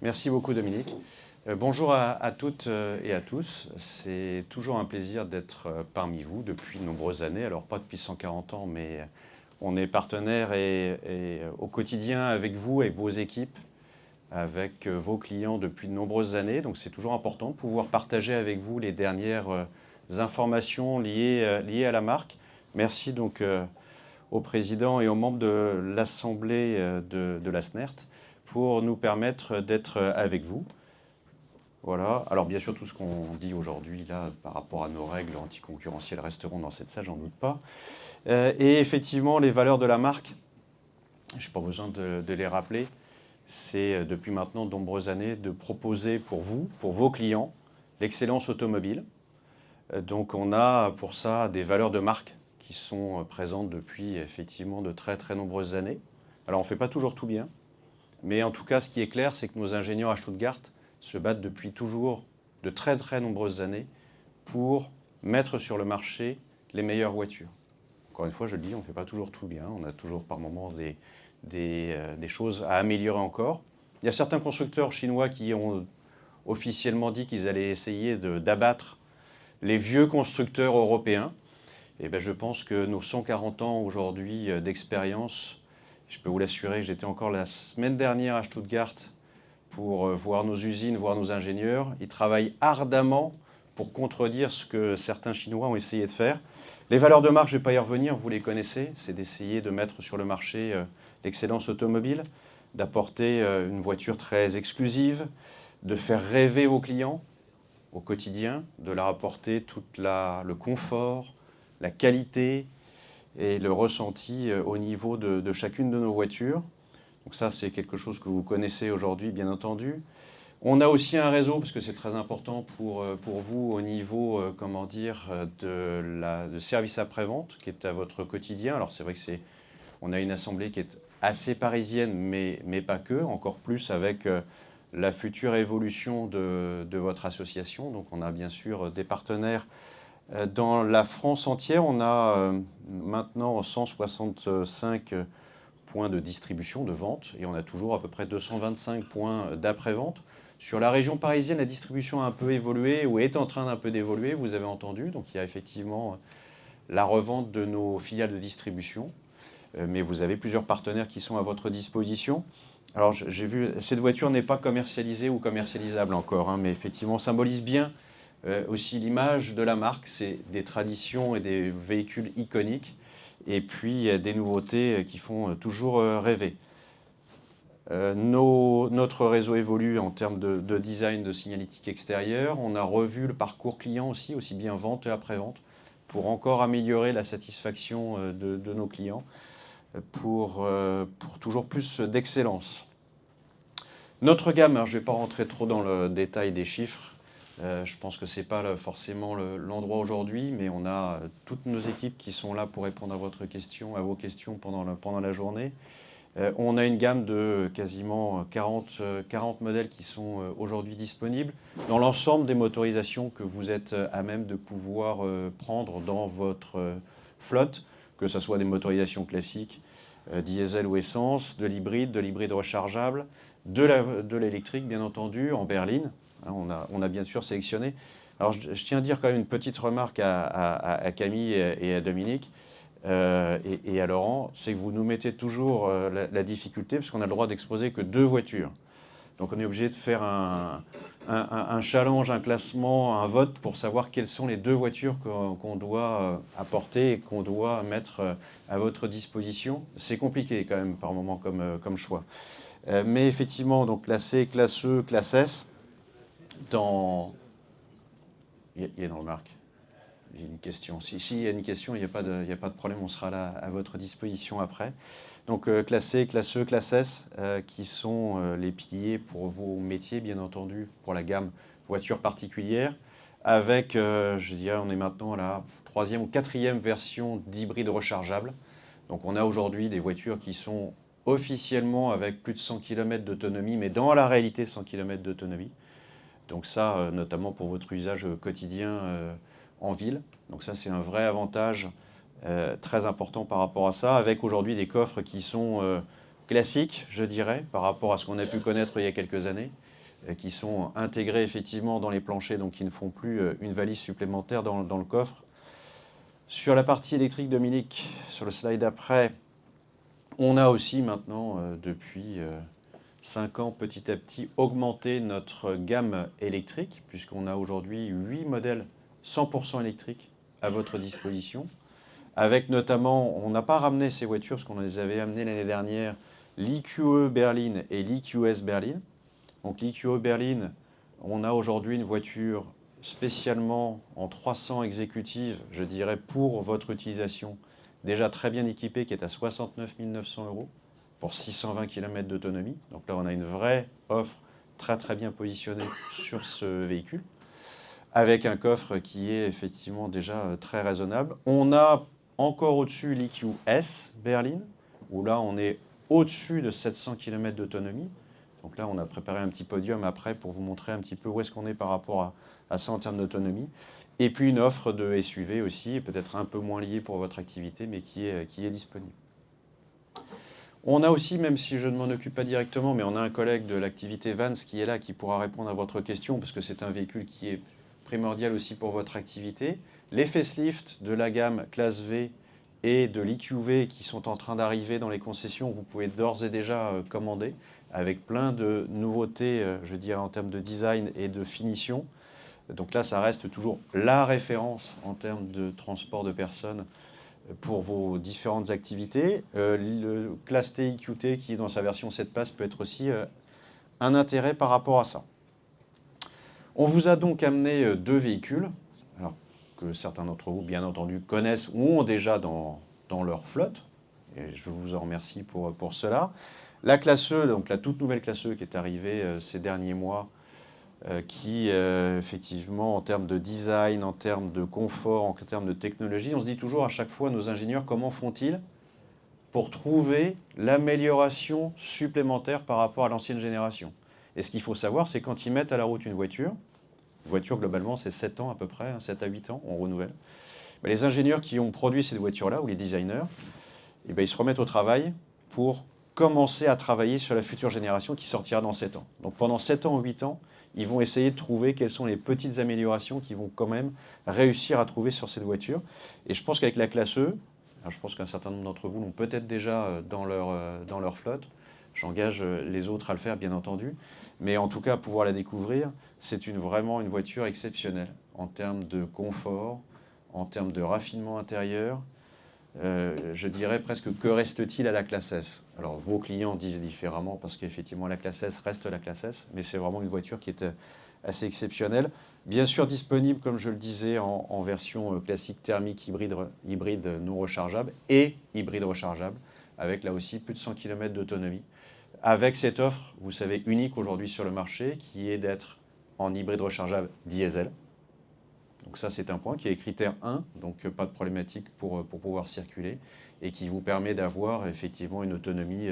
Merci beaucoup Dominique. Bonjour à toutes et à tous. C'est toujours un plaisir d'être parmi vous depuis de nombreuses années. Alors pas depuis 140 ans, mais on est partenaires et au quotidien avec vous, avec vos équipes, avec vos clients depuis de nombreuses années. Donc c'est toujours important de pouvoir partager avec vous les dernières informations liées à la marque. Merci donc au président et aux membres de l'Assemblée de la SNERT pour nous permettre d'être avec vous. Voilà. Alors bien sûr, tout ce qu'on dit aujourd'hui là par rapport à nos règles anticoncurrentielles resteront dans cette salle, j'en doute pas. Et effectivement, les valeurs de la marque, je n'ai pas besoin de les rappeler, c'est depuis maintenant de nombreuses années de proposer pour vous, pour vos clients, l'excellence automobile. Donc on a pour ça des valeurs de marque qui sont présentes depuis effectivement de très très nombreuses années. Alors on ne fait pas toujours tout bien, mais en tout cas ce qui est clair, c'est que nos ingénieurs à Stuttgart se battent depuis toujours de très très nombreuses années pour mettre sur le marché les meilleures voitures. Encore une fois, je le dis, on ne fait pas toujours tout bien, on a toujours par moments des choses à améliorer encore. Il y a certains constructeurs chinois qui ont officiellement dit qu'ils allaient essayer d'abattre les vieux constructeurs européens. Et bien, je pense que nos 140 ans aujourd'hui d'expérience, je peux vous l'assurer, j'étais encore la semaine dernière à Stuttgart pour voir nos usines, voir nos ingénieurs. Ils travaillent ardemment pour contredire ce que certains Chinois ont essayé de faire. Les valeurs de marque, je ne vais pas y revenir, vous les connaissez, c'est d'essayer de mettre sur le marché l'excellence automobile, d'apporter une voiture très exclusive, de faire rêver vos clients au quotidien, de leur apporter tout le confort, la qualité et le ressenti au niveau de chacune de nos voitures. Donc ça, c'est quelque chose que vous connaissez aujourd'hui, bien entendu. On a aussi un réseau, parce que c'est très important pour vous, au niveau, comment dire, de service après-vente, qui est à votre quotidien. Alors c'est vrai que on a une assemblée qui est assez parisienne, mais pas que, encore plus avec la future évolution de votre association. Donc on a bien sûr des partenaires dans la France entière. On a maintenant 165 points de distribution, de vente, et on a toujours à peu près 225 points d'après-vente. Sur la région parisienne, la distribution a un peu évolué, ou est en train d'un peu d'évoluer, vous avez entendu. Donc il y a effectivement la revente de nos filiales de distribution, mais vous avez plusieurs partenaires qui sont à votre disposition. Alors j'ai vu, cette voiture n'est pas commercialisée ou commercialisable encore, hein, mais effectivement symbolise bien aussi l'image de la marque. C'est des traditions et des véhicules iconiques, et puis des nouveautés qui font toujours rêver. Notre réseau évolue en termes de design de signalétique extérieure. On a revu le parcours client aussi bien vente et après-vente, pour encore améliorer la satisfaction de nos clients, pour toujours plus d'excellence. Notre gamme, alors je ne vais pas rentrer trop dans le détail des chiffres, je pense que ce n'est pas forcément l'endroit aujourd'hui, mais on a toutes nos équipes qui sont là pour répondre à vos questions pendant la journée. On a une gamme de quasiment 40 modèles qui sont aujourd'hui disponibles dans l'ensemble des motorisations que vous êtes à même de pouvoir prendre dans votre flotte, que ce soit des motorisations classiques, diesel ou essence, de l'hybride rechargeable, de l'électrique bien entendu, en berline. On a bien sûr sélectionné. Alors je tiens à dire quand même une petite remarque à Camille et à Dominique. Et à Laurent, c'est que vous nous mettez toujours la difficulté, parce qu'on a le droit d'exposer que 2 voitures. Donc on est obligé de faire un challenge, un classement, un vote pour savoir quelles sont les 2 voitures qu'on doit apporter et qu'on doit mettre à votre disposition. C'est compliqué quand même par moment comme choix. Mais effectivement, donc classe C, classe E, classe S, il y a une remarque. J'ai une question. Si il y a une question, il n'y a pas de problème, on sera là à votre disposition après. Donc classe C, classe E, classe S, qui sont les piliers pour vos métiers, bien entendu, pour la gamme voiture particulière, avec, je dirais, on est maintenant à la 3e ou 4e version d'hybride rechargeable. Donc on a aujourd'hui des voitures qui sont officiellement avec plus de 100 km d'autonomie, mais dans la réalité 100 km d'autonomie. Donc ça, notamment pour votre usage quotidien en ville. Donc ça, c'est un vrai avantage très important par rapport à ça, avec aujourd'hui des coffres qui sont classiques, je dirais, par rapport à ce qu'on a pu connaître il y a quelques années, qui sont intégrés effectivement dans les planchers, donc qui ne font plus une valise supplémentaire dans le coffre. Sur la partie électrique, Dominique, sur le slide après, on a aussi maintenant, depuis 5 ans, petit à petit, augmenté notre gamme électrique, puisqu'on a aujourd'hui 8 modèles 100% électriques à votre disposition, avec notamment, on n'a pas ramené ces voitures, parce qu'on les avait amenées l'année dernière, l'EQE Berlin et l'EQS Berlin. Donc l'EQE Berlin, on a aujourd'hui une voiture spécialement en 300 exécutives, je dirais, pour votre utilisation, déjà très bien équipée, qui est à 69 900 € pour 620 km d'autonomie. Donc là, on a une vraie offre très très bien positionnée sur ce véhicule, avec un coffre qui est effectivement déjà très raisonnable. On a encore au-dessus l'EQS Berlin, où là, on est au-dessus de 700 km d'autonomie. Donc là, on a préparé un petit podium après pour vous montrer un petit peu où est-ce qu'on est par rapport à ça en termes d'autonomie. Et puis une offre de SUV aussi, peut-être un peu moins liée pour votre activité, mais qui est disponible. On a aussi, même si je ne m'en occupe pas directement, mais on a un collègue de l'activité Vans qui est là, qui pourra répondre à votre question, parce que c'est un véhicule qui est primordial aussi pour votre activité. Les facelifts de la gamme classe V et de l'EQV qui sont en train d'arriver dans les concessions, vous pouvez d'ores et déjà commander, avec plein de nouveautés, je dirais, en termes de design et de finition. Donc là, ça reste toujours la référence en termes de transport de personnes pour vos différentes activités. Le Class T EQT, qui est dans sa version 7 places, peut être aussi un intérêt par rapport à ça. On vous a donc amené 2 véhicules, alors, que certains d'entre vous, bien entendu, connaissent ou ont déjà dans leur flotte. Et je vous en remercie pour cela. La classe E, donc la toute nouvelle classe E qui est arrivée ces derniers mois, qui, effectivement, en termes de design, en termes de confort, en termes de technologie, on se dit toujours à chaque fois, nos ingénieurs, comment font-ils pour trouver l'amélioration supplémentaire par rapport à l'ancienne génération? Et ce qu'il faut savoir, c'est quand ils mettent à la route une voiture globalement, c'est 7 ans à peu près, 7 à 8 ans, on renouvelle. Mais les ingénieurs qui ont produit ces voitures-là, ou les designers, eh bien, ils se remettent au travail pour commencer à travailler sur la future génération qui sortira dans 7 ans. Donc pendant 7 ans ou 8 ans, ils vont essayer de trouver quelles sont les petites améliorations qu'ils vont quand même réussir à trouver sur cette voiture. Et je pense qu'avec la classe E, alors je pense qu'un certain nombre d'entre vous l'ont peut-être déjà dans leur flotte, j'engage les autres à le faire bien entendu, mais en tout cas pouvoir la découvrir, c'est vraiment une voiture exceptionnelle en termes de confort, en termes de raffinement intérieur. Je dirais presque que reste-t-il à la classe S? Alors vos clients disent différemment parce qu'effectivement la classe S reste la classe S, mais c'est vraiment une voiture qui est assez exceptionnelle. Bien sûr disponible, comme je le disais, en version classique thermique, hybride non rechargeable et hybride rechargeable, avec là aussi plus de 100 km d'autonomie. Avec cette offre, vous savez, unique aujourd'hui sur le marché, qui est d'être en hybride rechargeable diesel. Donc ça, c'est un point qui est critère 1, donc pas de problématique pour pouvoir circuler, et qui vous permet d'avoir effectivement une autonomie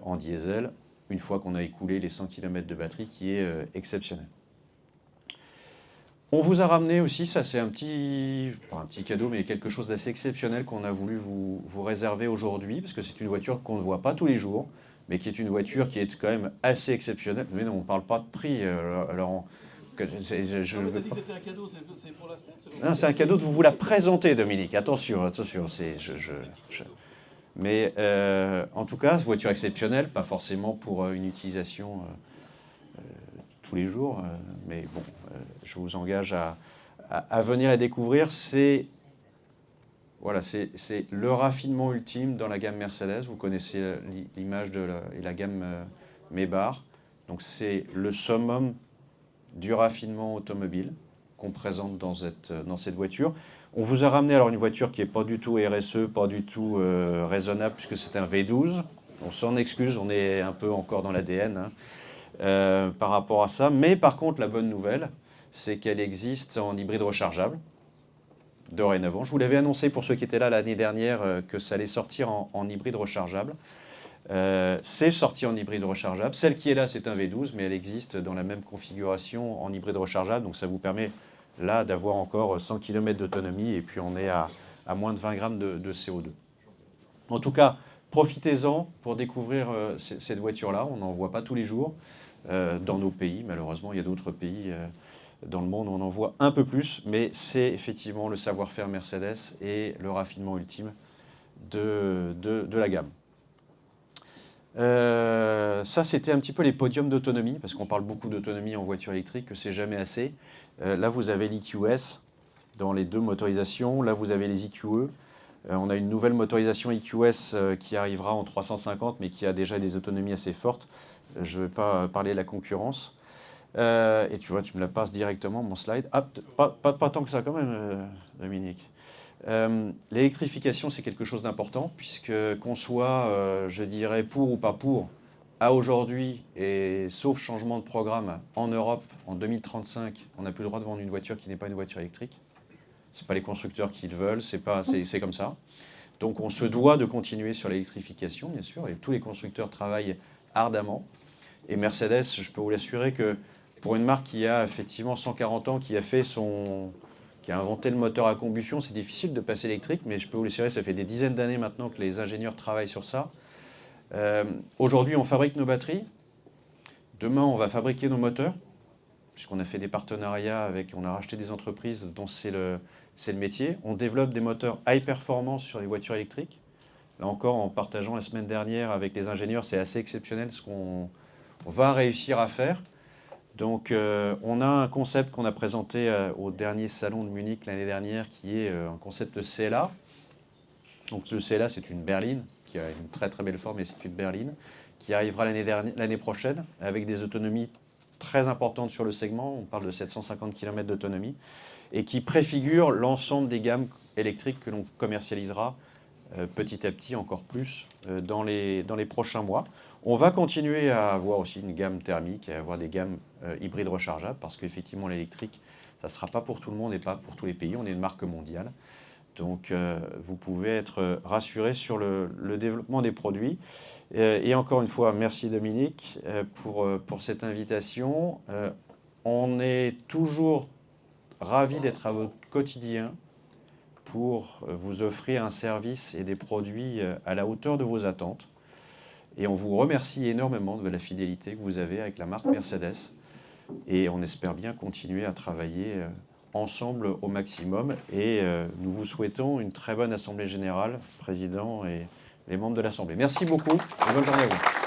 en diesel, une fois qu'on a écoulé les 100 km de batterie, qui est exceptionnelle. On vous a ramené aussi, ça c'est un petit cadeau, mais quelque chose d'assez exceptionnel qu'on a voulu vous réserver aujourd'hui, parce que c'est une voiture qu'on ne voit pas tous les jours, mais qui est une voiture qui est quand même assez exceptionnelle. Mais non, on ne parle pas de prix, Laurent. Non, mais t'as dit que c'était un cadeau, c'est pour la STED? Non, c'est un cadeau de vous la présenter, Dominique. Attention. Mais en tout cas, voiture exceptionnelle, pas forcément pour une utilisation tous les jours, mais bon, je vous engage à venir la découvrir. C'est le raffinement ultime dans la gamme Mercedes. Vous connaissez l'image de la gamme Maybach. Donc c'est le summum du raffinement automobile qu'on présente dans cette voiture. On vous a ramené alors une voiture qui n'est pas du tout RSE, pas du tout raisonnable, puisque c'est un V12. On s'en excuse, on est un peu encore dans l'ADN par rapport à ça. Mais par contre, la bonne nouvelle, c'est qu'elle existe en hybride rechargeable dorénavant. Je vous l'avais annoncé pour ceux qui étaient là l'année dernière que ça allait sortir en hybride rechargeable. C'est sorti en hybride rechargeable. Celle qui est là, c'est un V12, mais elle existe dans la même configuration en hybride rechargeable. Donc ça vous permet là d'avoir encore 100 km d'autonomie et puis on est à moins de 20 grammes de CO2. En tout cas, profitez-en pour découvrir cette voiture-là. On n'en voit pas tous les jours dans nos pays. Malheureusement, il y a d'autres pays dans le monde où on en voit un peu plus, mais c'est effectivement le savoir-faire Mercedes et le raffinement ultime de la gamme. Ça, c'était un petit peu les podiums d'autonomie, parce qu'on parle beaucoup d'autonomie en voiture électrique, que c'est jamais assez. Là, vous avez l'EQS dans les deux motorisations. Là, vous avez les EQE. On a une nouvelle motorisation EQS qui arrivera en 350, mais qui a déjà des autonomies assez fortes. Je ne vais pas parler de la concurrence. Et tu vois, tu me la passes directement, mon slide. Ah, pas tant que ça quand même, Dominique. L'électrification, c'est quelque chose d'important, puisque qu'on soit, je dirais, pour ou pas pour, à aujourd'hui, et sauf changement de programme, en Europe, en 2035, on n'a plus le droit de vendre une voiture qui n'est pas une voiture électrique. Ce n'est pas les constructeurs qui le veulent, c'est comme ça. Donc on se doit de continuer sur l'électrification, bien sûr, et tous les constructeurs travaillent ardemment. Et Mercedes, je peux vous l'assurer que pour une marque qui a effectivement 140 ans, qui a inventé le moteur à combustion, c'est difficile de passer électrique, mais je peux vous l'assurer, ça fait des dizaines d'années maintenant que les ingénieurs travaillent sur ça. Aujourd'hui, on fabrique nos batteries. Demain, on va fabriquer nos moteurs, puisqu'on a fait des partenariats on a racheté des entreprises dont c'est le métier. On développe des moteurs high performance sur les voitures électriques. Là encore, en partageant la semaine dernière avec les ingénieurs, c'est assez exceptionnel ce qu'on va réussir à faire. Donc, on a un concept qu'on a présenté au dernier salon de Munich l'année dernière, qui est un concept de CLA. Donc, le CLA, c'est une berline qui a une très très belle forme, et c'est une berline qui arrivera l'année prochaine avec des autonomies très importantes sur le segment. On parle de 750 km d'autonomie et qui préfigure l'ensemble des gammes électriques que l'on commercialisera petit à petit encore plus dans les prochains mois. On va continuer à avoir aussi une gamme thermique et à avoir des gammes hybrides rechargeables, parce qu'effectivement l'électrique, ça ne sera pas pour tout le monde et pas pour tous les pays. On est une marque mondiale. Donc vous pouvez être rassurés sur le développement des produits. Et encore une fois, merci Dominique pour cette invitation. On est toujours ravis d'être à votre quotidien pour vous offrir un service et des produits à la hauteur de vos attentes. Et on vous remercie énormément de la fidélité que vous avez avec la marque Mercedes. Et on espère bien continuer à travailler ensemble au maximum. Et nous vous souhaitons une très bonne Assemblée Générale, Président et les membres de l'Assemblée. Merci beaucoup et bonne journée à vous.